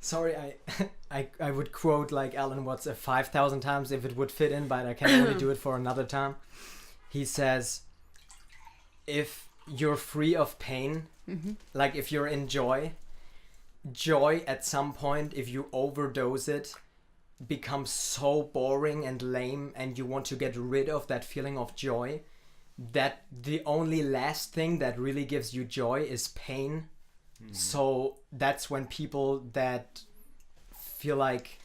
Sorry, I would quote like Alan Watts 5,000 times if it would fit in, but I can only do it for another time. He says, if you're free of pain, like if you're in joy at some point, if you overdose it, becomes so boring and lame, and you want to get rid of that feeling of joy, that the only last thing that really gives you joy is pain. So that's when people that feel like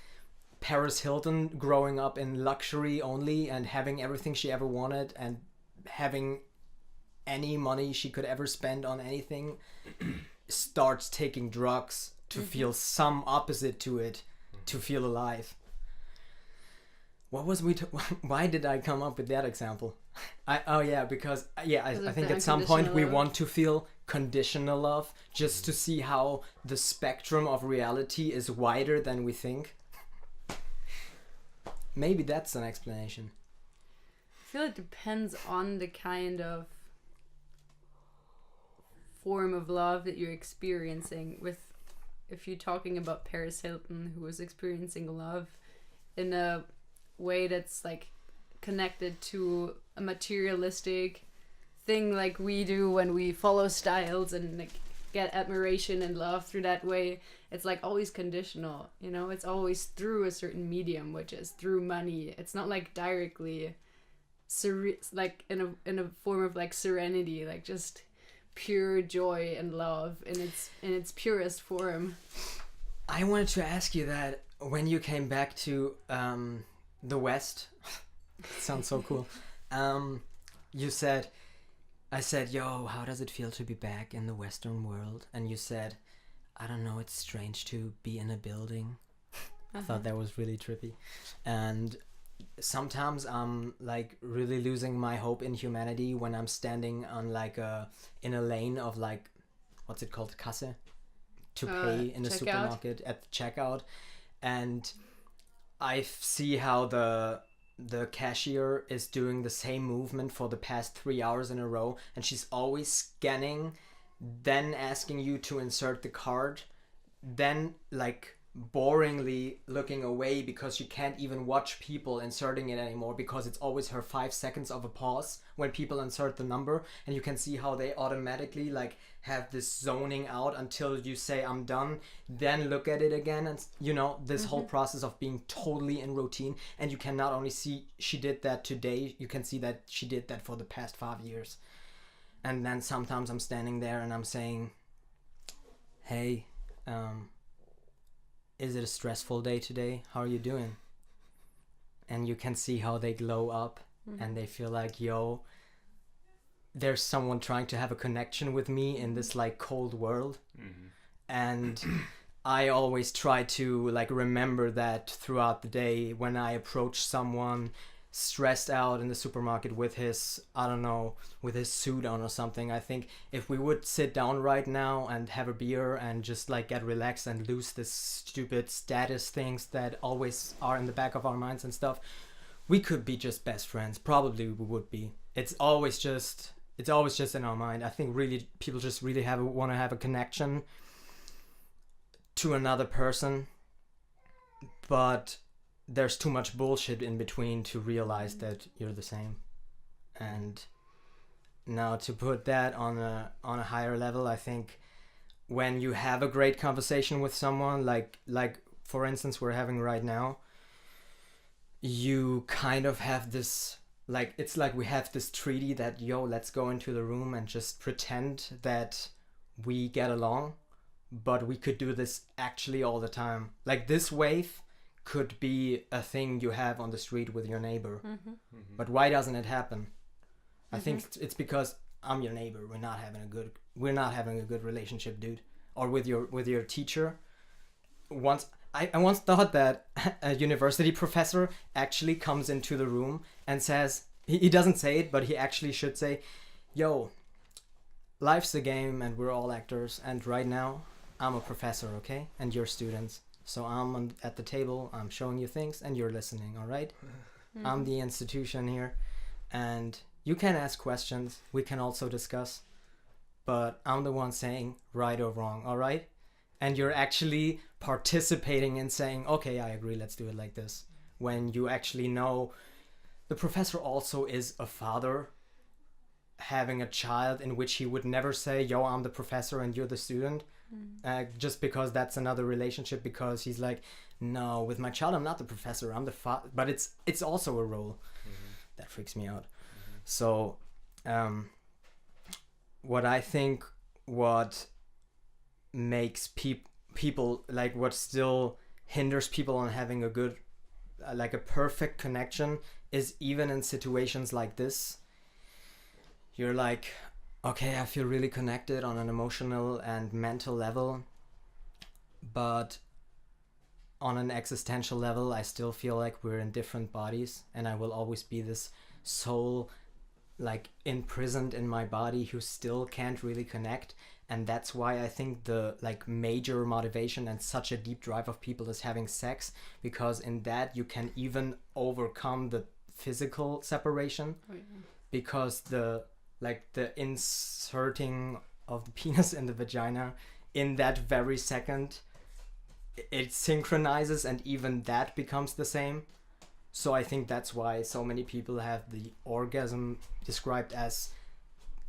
Paris Hilton growing up in luxury only and having everything she ever wanted and having any money she could ever spend on anything starts taking drugs to feel some opposite to it, to feel alive. What was why did I come up with that example? Because I think at some point we want to feel conditional love just to see how the spectrum of reality is wider than we think. Maybe that's an explanation. I feel it depends on the kind of form of love that you're experiencing. If you're talking about Paris Hilton, who was experiencing love in a way that's like connected to a materialistic thing like we do when we follow styles and like get admiration and love through that way, it's like always conditional, you know. It's always through a certain medium, which is through money. It's not like directly like in a form of like serenity, like just pure joy and love in its purest form. I wanted to ask you that when you came back to the West. It sounds so cool. I said, yo, how does it feel to be back in the Western world? And you said, I don't know, it's strange to be in a building. I thought that was really trippy. And sometimes I'm like really losing my hope in humanity when I'm standing on like in a lane of like, what's it called, Kasse? To pay in the supermarket at the checkout. And I see how the cashier is doing the same movement for the past 3 hours in a row, and she's always scanning, then asking you to insert the card, then like boringly looking away because she can't even watch people inserting it anymore because it's always her 5 seconds of a pause when people insert the number, and you can see how they automatically like have this zoning out until you say I'm done, then look at it again, and you know this whole process of being totally in routine. And you can not only see she did that today, you can see that she did that for the past 5 years. And then sometimes I'm standing there and I'm saying, hey, is it a stressful day today? How are you doing? And you can see how they glow up and they feel like, yo, there's someone trying to have a connection with me in this like cold world. And I always try to like remember that throughout the day when I approach someone stressed out in the supermarket with his, I don't know, with his suit on or something. I think if we would sit down right now and have a beer and just like get relaxed and lose this stupid status things that always are in the back of our minds and stuff, we could be just best friends. Probably we would be. It's always just in our mind. I think really people just really want to have a connection to another person, but there's too much bullshit in between to realize that you're the same. And now to put that on a higher level, I think when you have a great conversation with someone, like for instance we're having right now, you kind of have this, like, it's like we have this treaty that, yo, let's go into the room and just pretend that we get along, but we could do this actually all the time. Like this wave could be a thing you have on the street with your neighbor. But why doesn't it happen? I think it's because I'm your neighbor. We're not having a good relationship, dude. Or with your teacher. I once thought that a university professor actually comes into the room and says, he doesn't say it, but he actually should say, yo, life's a game and we're all actors, and right now I'm a professor, okay? And you're students. So I'm at the table, I'm showing you things and you're listening, all right? I'm the institution here, and you can ask questions, we can also discuss, but I'm the one saying right or wrong, all right? And you're actually participating in saying, okay, I agree, let's do it like this. When you actually know the professor also is a father having a child in which he would never say, yo, I'm the professor and you're the student. Just because that's another relationship, because he's like, no, with my child I'm not the professor, I'm the father. But it's also a role. That freaks me out. So what I think, what makes people like, what still hinders people on having a good like a perfect connection, is even in situations like this, you're like, okay, I feel really connected on an emotional and mental level, but on an existential level I still feel like we're in different bodies, and I will always be this soul like imprisoned in my body who still can't really connect. And that's why I think the like major motivation and such a deep drive of people is having sex, because in that you can even overcome the physical separation. Because the inserting of the penis in the vagina, in that very second it synchronizes, and even that becomes the same. So I think that's why so many people have the orgasm described as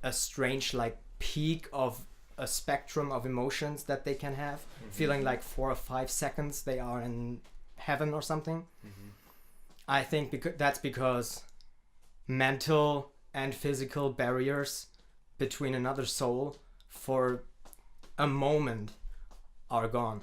a strange like peak of a spectrum of emotions that they can have, feeling like 4 or 5 seconds they are in heaven or something. I think that's because mental and physical barriers between another soul for a moment are gone.